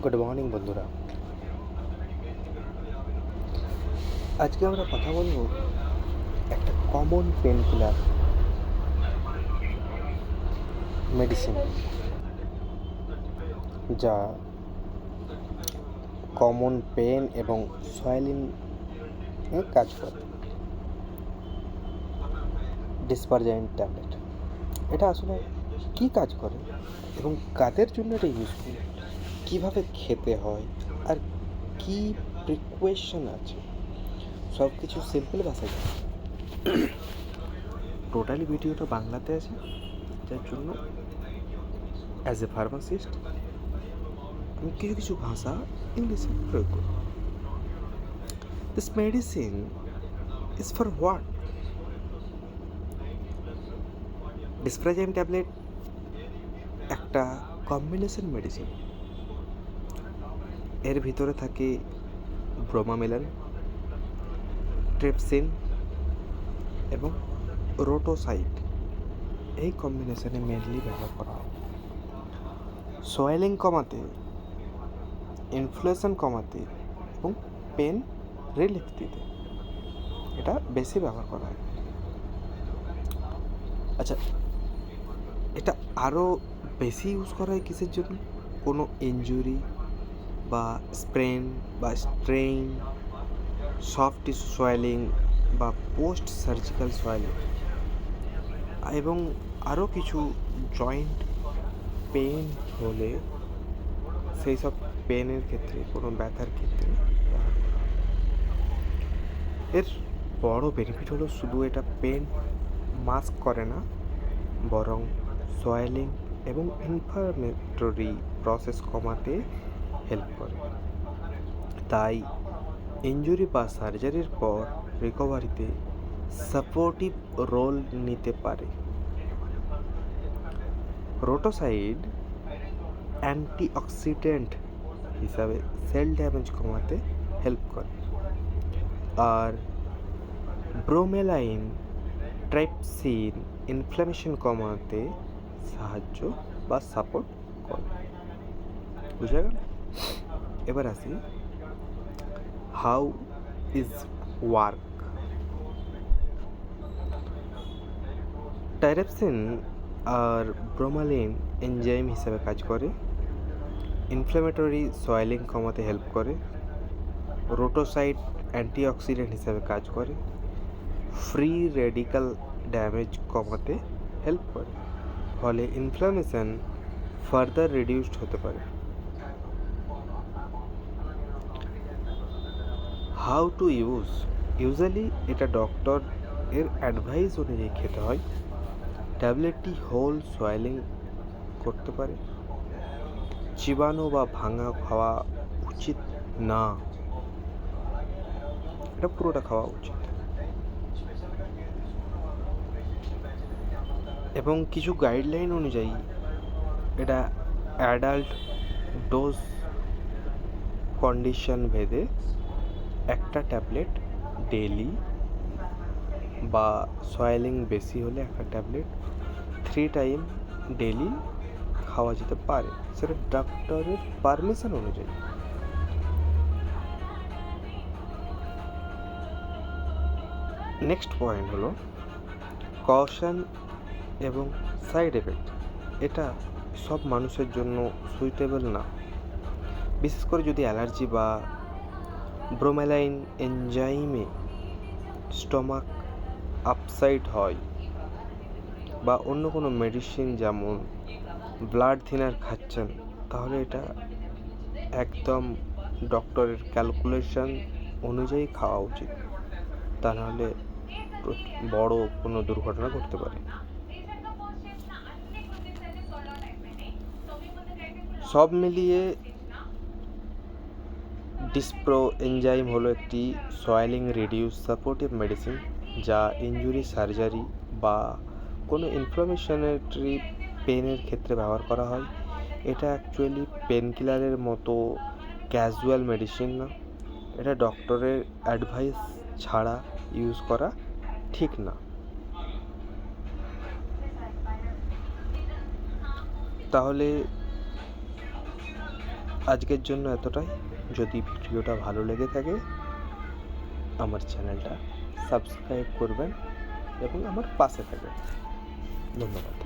Good morning বন্ধুরা। আজকে আমরা কথা বলবো একটা কমন পেন কিলার মেডিসিন, যা কমন পেন এবং সয়েলিং এ কাজ করে। ডিসপারজাইন ট্যাবলেট। এটা আসলে কি কাজ করে এবং কাদের জন্য এটা ইউজফুল, কিভাবে খেতে হয়, আর কি প্রিকোয়েশন আছে, সব কিছু সিম্পল ভাষায় জানো। টোটালি ভিডিওটা বাংলাতে আছে, যার জন্য অ্যাজ এ ফার্মাসিস্ট আমি কিছু কিছু ভাষা ইংলিশে প্রয়োগ করি। This medicine is for what? ডিসপ্রাজাইম ট্যাবলেট একটা কম্বিনেশন মেডিসিন। এর ভিতরে থাকে ব্রোমামেলান, ট্রিপসিন এবং রোটোসাইড। এই কম্বিনেশনে মেনলি ব্যবহার করা হয় সোয়েলিং কমাতে, ইনফ্লেশন কমাতে এবং পেন রিলিফ দিতে। এটা বেশি ব্যবহার করা হয়। আচ্ছা, এটা আরও বেশি ইউজ করা হয় কিসের জন্য? কোনো ইনজুরি বা স্প্রেন বা স্ট্রেইন, সফট টিস্যু সোয়েলিং বা পোস্ট সার্জিক্যাল সোয়েলিং এবং আরও কিছু জয়েন্ট পেন হলে সেই সব পেনের ক্ষেত্রে, কোনো ব্যথার ক্ষেত্রে ব্যবহার করা হয়। এর বড় বেনিফিট হলো শুধু এটা পেন মাস্ক করে না, বরং সোয়েলিং এবং ইনফ্লামেটরি প্রসেস কমাতে হেল্প করে। তাই ইনজুরি বা সার্জারির পর রিকভারিতে সাপোর্টিভ রোল নিতে পারে। রোটোসাইড অ্যান্টিঅক্সিডেন্ট হিসাবে সেল ড্যামেজ কমাতে হেল্প করে, আর ব্রোমেলাইন ট্রাইপসিন ইনফ্লামেশন কমাতে সাহায্য বা সাপোর্ট করে। বুঝা গেল? এবার আসি হাউ ইজ ওয়ার্ক। টাইরেপসিন আর ব্রোমালিন এনজাইম হিসাবে কাজ করে, ইনফ্ল্যামেটরি সোয়েলিং কমাতে হেল্প করে। রোটোসাইড অ্যান্টিঅক্সিডেন্ট হিসাবে কাজ করে, ফ্রি রেডিক্যাল ড্যামেজ কমাতে হেল্প করে, ফলে ইনফ্লামেশন ফার্দার রিডিউসড হতে পারে। How to use? ইউজুয়ালি এটা ডক্টর এর অ্যাডভাইস অনুযায়ী খেতে হয়। ট্যাবলেটটি হোল সোয়েলিং করতে পারে, চিবানো বা ভাঙা খাওয়া উচিত না, এটা পুরোটা খাওয়া উচিত। এবং কিছু গাইডলাইন অনুযায়ী এটা অ্যাডাল্ট ডোজ কন্ডিশন ভেদে একটা ট্যাবলেট ডেলি, বা সোয়েলিং বেশি হলে একটা ট্যাবলেট 3 টাইম ডেলি খাওয়া যেতে পারে, সেটা ডাক্তারের পারমিশন অনুযায়ী। নেক্সট পয়েন্ট হলো কশন এবং সাইড এফেক্ট। এটা সব মানুষের জন্য সুইটেবল না, বিশেষ করে যদি অ্যালার্জি বা ব্রোমেলাইন এনজাইমে স্টমাক আপসাইড হয়, বা অন্য কোনো মেডিসিন যেমন ব্লাড থিনার খাচ্ছেন, তাহলে এটা একদম ডক্টরের ক্যালকুলেশন অনুযায়ী খাওয়া উচিত, তা নাহলে বড় কোনো দুর্ঘটনা ঘটতে পারে। সব মিলিয়ে ডিসপ্রো এনজাইম হলো একটি সোয়েলিং রিডিউস সাপোর্টিভ মেডিসিন, যা ইনজুরি, সার্জারি বা কোনো ইনফ্লামেশনারি পেনের ক্ষেত্রে ব্যবহার করা হয়। এটা অ্যাকচুয়ালি পেন কিলারের মতো ক্যাজুয়াল মেডিসিন না, এটা ডক্টরের অ্যাডভাইস ছাড়া ইউজ করা ঠিক না। তাহলে আজকের জন্য এতটাই। যদি ভিডিওটা ভালো লেগে থাকে আমার চ্যানেলটা সাবস্ক্রাইব করবেন এবং আমার পাশে থাকবেন। ধন্যবাদ।